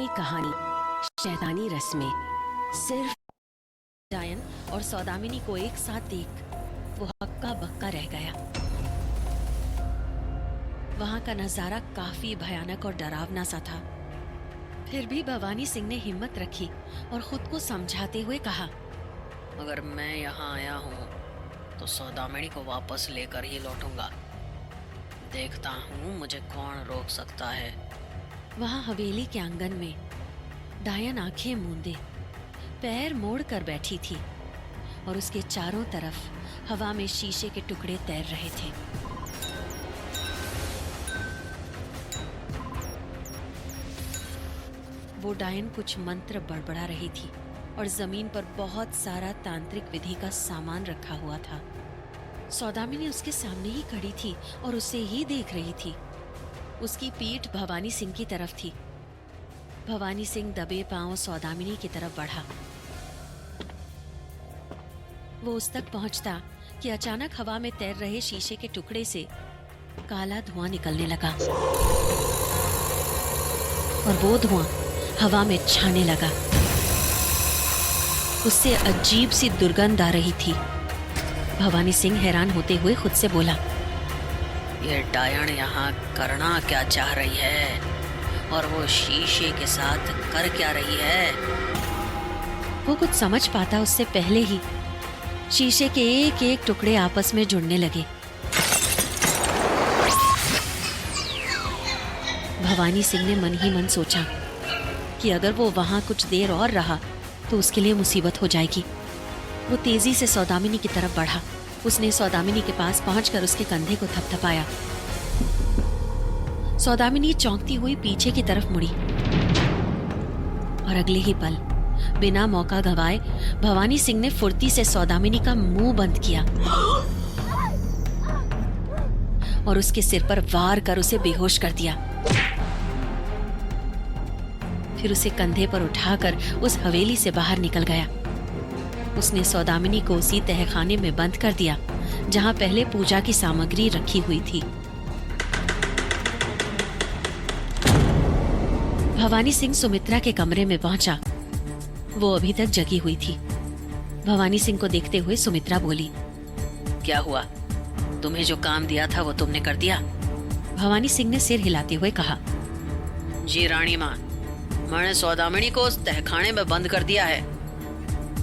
कोई कहानी शैतानी रस्में। सिर्फ डायन और सौदामिनी को एक साथ देख वो हक्का बक्का रह गया। वहां का नजारा काफी भयानक और डरावना सा था। फिर भी भवानी सिंह ने हिम्मत रखी और खुद को समझाते हुए कहा, अगर मैं यहाँ आया हूँ तो सौदामिनी को वापस लेकर ही लौटूंगा। देखता हूँ मुझे कौन रोक सकता है। वहां हवेली के आंगन में डायन आंखें मूंदे पैर मोड़ कर बैठी थी और उसके चारों तरफ हवा में शीशे के टुकड़े तैर रहे थे। वो डायन कुछ मंत्र बड़बड़ा रही थी और जमीन पर बहुत सारा तांत्रिक विधि का सामान रखा हुआ था। सौदामिनी उसके सामने ही खड़ी थी और उसे ही देख रही थी। उसकी पीठ भवानी सिंह की तरफ थी। भवानी सिंह दबे पांव सौदामिनी की तरफ बढ़ा। वो उस तक पहुंचता कि अचानक हवा में तैर रहे शीशे के टुकड़े से काला धुआं निकलने लगा और वो धुआं हवा में छाने लगा। उससे अजीब सी दुर्गंध आ रही थी। भवानी सिंह हैरान होते हुए खुद से बोला, ये डायन यहाँ करना क्या चाह रही है और वो शीशे के साथ कर क्या रही है। वो कुछ समझ पाता उससे पहले ही शीशे के एक एक टुकड़े आपस में जुड़ने लगे। भवानी सिंह ने मन ही मन सोचा कि अगर वो वहां कुछ देर और रहा तो उसके लिए मुसीबत हो जाएगी। वो तेजी से सौदामिनी की तरफ बढ़ा। उसने सौदामिनी के पास पहुंचकर उसके कंधे को थपथपाया। सौदामिनी चौंकती हुई पीछे की तरफ मुड़ी और अगले ही पल बिना मौका गंवाए भवानी सिंह ने फुर्ती से सौदामिनी का मुंह बंद किया और उसके सिर पर वार कर उसे बेहोश कर दिया। फिर उसे कंधे पर उठाकर उस हवेली से बाहर निकल गया। उसने सौदामिनी को उसी तहखाने में बंद कर दिया जहां पहले पूजा की सामग्री रखी हुई थी। भवानी सिंह सुमित्रा के कमरे में पहुंचा। वो अभी तक जगी हुई थी। भवानी सिंह को देखते हुए सुमित्रा बोली, क्या हुआ? तुम्हें जो काम दिया था वो तुमने कर दिया? भवानी सिंह ने सिर हिलाते हुए कहा, जी रानी माँ, मैंने सौदामिनी को उस तहखाने में बंद कर दिया है।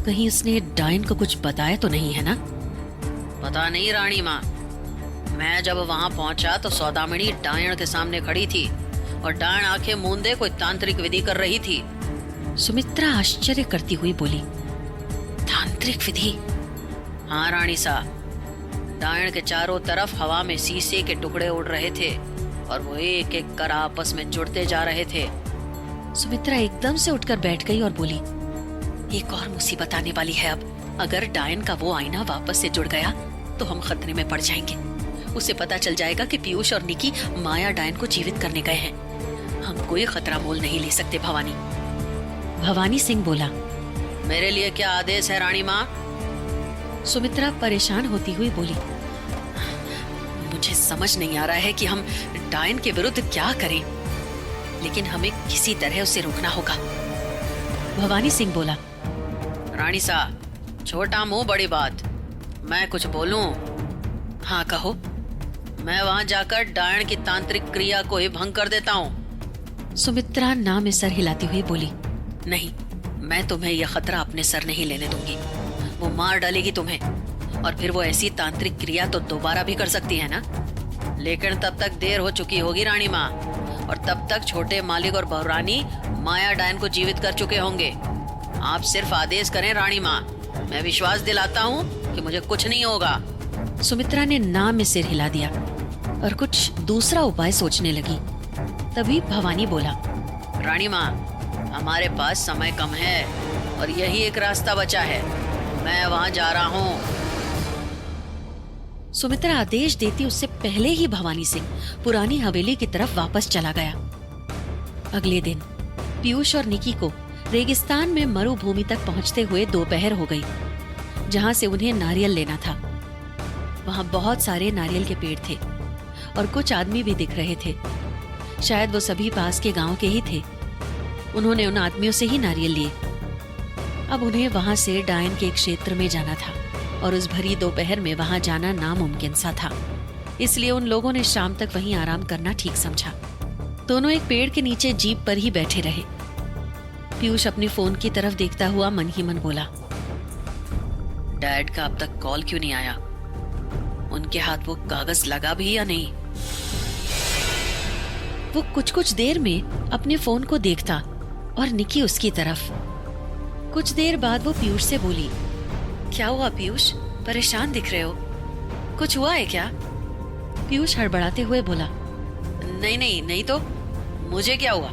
कहीं उसने डायन को कुछ बताया तो नहीं है ना? पता नहीं रानी माँ, मैं जब वहाँ पहुँचा तो सौदामिनी डायन के सामने खड़ी थी और डायन आंखें मूंदे कोई तांत्रिक विधि कर रही थी। सुमित्रा आश्चर्य करती हुई बोली, तांत्रिक विधि? हाँ रानी साहब, डायन के चारों तरफ हवा में शीशे के टुकड़े उड़ रहे थे और वो एक एक कर आपस में जुड़ते जा रहे थे। सुमित्रा एकदम से उठकर बैठ गई और बोली, एक और मुसीबत आने वाली है अब। अगर डायन का वो आईना वापस से जुड़ गया तो हम खतरे में पड़ जाएंगे। उसे पता चल जाएगा कि पीयूष और निकी माया डायन को जीवित करने गए हैं। हम कोई खतरा मोल नहीं ले सकते भवानी। भवानी सिंह बोला, मेरे लिए क्या आदेश है रानी माँ? सुमित्रा परेशान होती हुई बोली, मुझे समझ नहीं आ रहा है कि हम डायन के विरुद्ध क्या करें, लेकिन हमें किसी तरह उसे रोकना होगा। भवानी सिंह बोला, रानी साहब, छोटा मुंह बड़ी बात। मैं कुछ बोलूं? हाँ कहो। मैं वहां जाकर डायन की तांत्रिक क्रिया को ही भंग कर देता हूँ। सुमित्रा ना में सर हिलाती हुई बोली, नहीं, मैं तुम्हें यह खतरा अपने सर नहीं लेने दूंगी। वो मार डालेगी तुम्हें और फिर वो ऐसी तांत्रिक क्रिया तो दोबारा भी कर सकती है ना। लेकिन तब तक देर हो चुकी होगी रानी माँ, और तब तक छोटे मालिक और बहुरानी माया डायन को जीवित कर चुके होंगे। आप सिर्फ आदेश करें रानी माँ, मैं विश्वास दिलाता हूँ कि मुझे कुछ नहीं होगा। सुमित्रा ने ना में सिर हिला दिया और कुछ दूसरा उपाय सोचने लगी। तभी भवानी बोला, रानी माँ, हमारे पास समय कम है और यही एक रास्ता बचा है। मैं वहाँ जा रहा हूँ। सुमित्रा आदेश देती उससे पहले ही भवानी सिंह पुरानी हवेली की तरफ वापस चला गया। अगले दिन पीयूष और निकी को रेगिस्तान में मरुभूमि तक पहुंचते हुए दोपहर हो गई, जहां से उन्हें नारियल लेना था। वहां बहुत सारे नारियल के पेड़ थे और कुछ आदमी भी दिख रहे थे। शायद वो सभी पास के गांव के ही थे। उन्होंने उन आदमियों से ही नारियल लिए। अब उन्हें वहां से डायन के एक क्षेत्र में जाना था और उस भरी दोपहर में वहां जाना नामुमकिन सा था। इसलिए उन लोगों ने शाम तक वहीं आराम करना ठीक समझा। दोनों एक पेड़ के नीचे जीप पर ही बैठे रहे। पीयूष अपने फोन की तरफ देखता हुआ मन ही मन बोला, डैड का अब तक कॉल क्यों नहीं आया? उनके हाथ वो कागज लगा भी या नहीं? वो कुछ देर में अपने फोन को देखता और निकी उसकी तरफ। कुछ देर बाद वो पीयूष से बोली, क्या हुआ पीयूष, परेशान दिख रहे हो, कुछ हुआ है क्या? पीयूष हड़बड़ाते हुए बोला, नहीं तो मुझे क्या हुआ?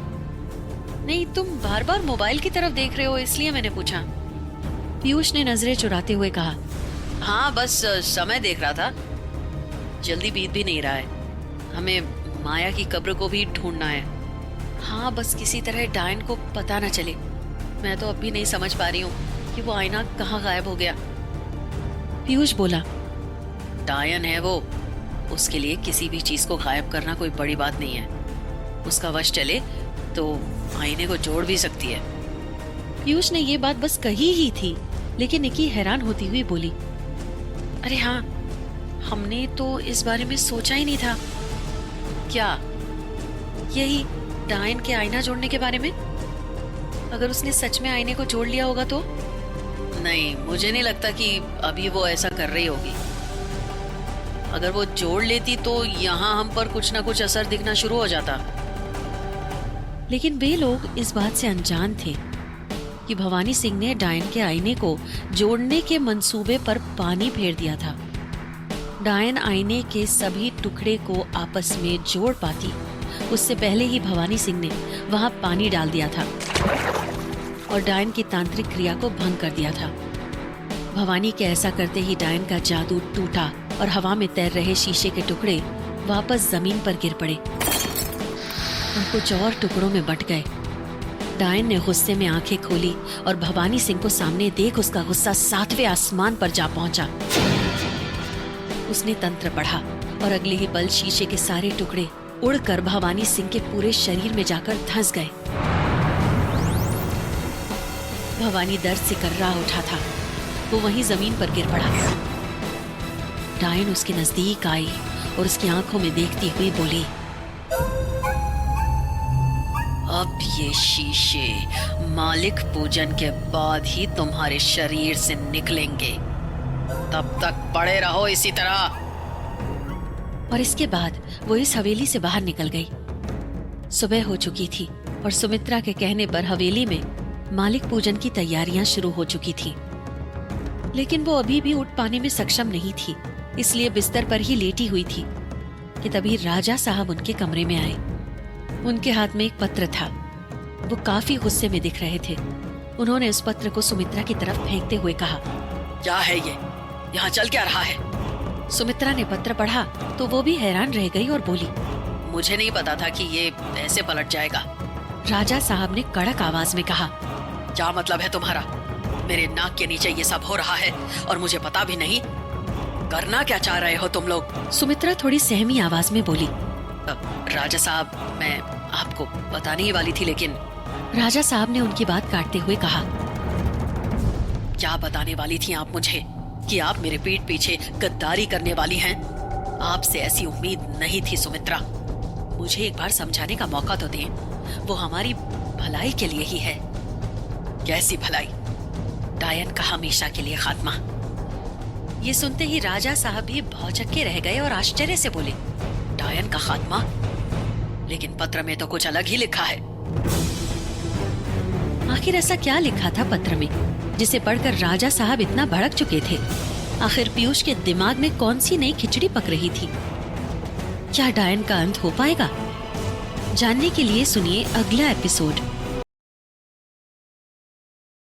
नहीं, तुम बार बार मोबाइल की तरफ देख रहे हो इसलिए मैंने पूछा। पीयूष ने नजरें चुराते हुए कहा, हाँ बस समय देख रहा था, जल्दी बीत भी नहीं रहा है, हमें माया की कब्र को भी ढूंढना है। हाँ बस किसी तरह डायन को पता न चले। मैं तो अब भी नहीं समझ पा रही हूँ कि वो आईना कहाँ गायब हो गया। पीयूष बोला, डायन है वो, उसके लिए किसी भी चीज को गायब करना कोई बड़ी बात नहीं है। उसका वश चले तो आईने को जोड़ भी सकती है। पीयूष ने ये बात बस कही ही थी, लेकिन निकी हैरान होती हुई बोली, अरे हाँ, हमने तो इस बारे में सोचा ही नहीं था। क्या? यही डायन के आईना जोड़ने के बारे में। अगर उसने सच में आईने को जोड़ लिया होगा तो? नहीं, मुझे नहीं लगता कि अभी वो ऐसा कर रही होगी। अगर वो जोड़ लेती तो यहाँ हम पर कुछ ना कुछ असर दिखना शुरू हो जाता। लेकिन वे लोग इस बात से अनजान थे कि भवानी सिंह ने डायन के आईने को जोड़ने के मंसूबे पर पानी फेर दिया था। डायन आईने के सभी टुकड़े को आपस में जोड़ पाती, उससे पहले ही भवानी सिंह ने वहां पानी डाल दिया था और डायन की तांत्रिक क्रिया को भंग कर दिया था। भवानी के ऐसा करते ही डायन का जादू टूटा और हवा में तैर रहे शीशे के टुकड़े वापस जमीन पर गिर पड़े और कुछ और टुकड़ों में बंट गए। डायन ने गुस्से में आंखें खोली और भवानी सिंह को सामने देख उसका गुस्सा 7वें आसमान पर जा पहुंचा। उसने तंत्र पढ़ा और अगले ही पल शीशे के सारे टुकड़े उड़कर भवानी सिंह के पूरे शरीर में जाकर धंस गए। भवानी दर्द से कर्रा उठा था, वो वहीं जमीन पर गिर पड़ा। डायन उसके नजदीक आई और उसकी आंखों में देखती हुई बोली, अब ये शीशे मालिक पूजन के बाद ही तुम्हारे शरीर से निकलेंगे, तब तक पड़े रहो इसी तरह। और इसके बाद वो इस हवेली से बाहर निकल गई। सुबह हो चुकी थी और सुमित्रा के कहने पर हवेली में मालिक पूजन की तैयारियां शुरू हो चुकी थी। लेकिन वो अभी भी उठ पाने में सक्षम नहीं थी, इसलिए बिस्तर पर ही लेटी हुई थी कि तभी राजा साहब उनके कमरे में आए। उनके हाथ में एक पत्र था। वो काफी गुस्से में दिख रहे थे। उन्होंने उस पत्र को सुमित्रा की तरफ फेंकते हुए कहा, क्या है ये? यहाँ चल क्या रहा है? सुमित्रा ने पत्र पढ़ा तो वो भी हैरान रह गई और बोली, मुझे नहीं पता था कि ये ऐसे पलट जाएगा। राजा साहब ने कड़क आवाज में कहा, क्या मतलब है तुम्हारा? मेरे नाक के नीचे ये सब हो रहा है और मुझे पता भी नहीं? करना क्या चाह रहे हो तुम लोग? सुमित्रा थोड़ी सहमी आवाज में बोली, राजा साहब, मैं आपको बताने ही वाली थी, लेकिन राजा साहब ने उनकी बात काटते हुए कहा, क्या बताने वाली थी आप मुझे कि आप मेरे पीठ पीछे गद्दारी करने वाली हैं? आपसे ऐसी उम्मीद नहीं थी सुमित्रा। मुझे एक बार समझाने का मौका तो दें, वो हमारी भलाई के लिए ही है। कैसी भलाई? डायन का हमेशा के लिए खात्मा। ये सुनते ही राजा साहब भी भौचक्के रह गए और आश्चर्य से बोले, डायन का खात्मा? लेकिन पत्र में तो कुछ अलग ही लिखा है। आखिर ऐसा क्या लिखा था पत्र में जिसे पढ़कर राजा साहब इतना भड़क चुके थे? आखिर पीयूष के दिमाग में कौन सी नई खिचड़ी पक रही थी? क्या डायन का अंत हो पाएगा? जानने के लिए सुनिए अगला एपिसोड।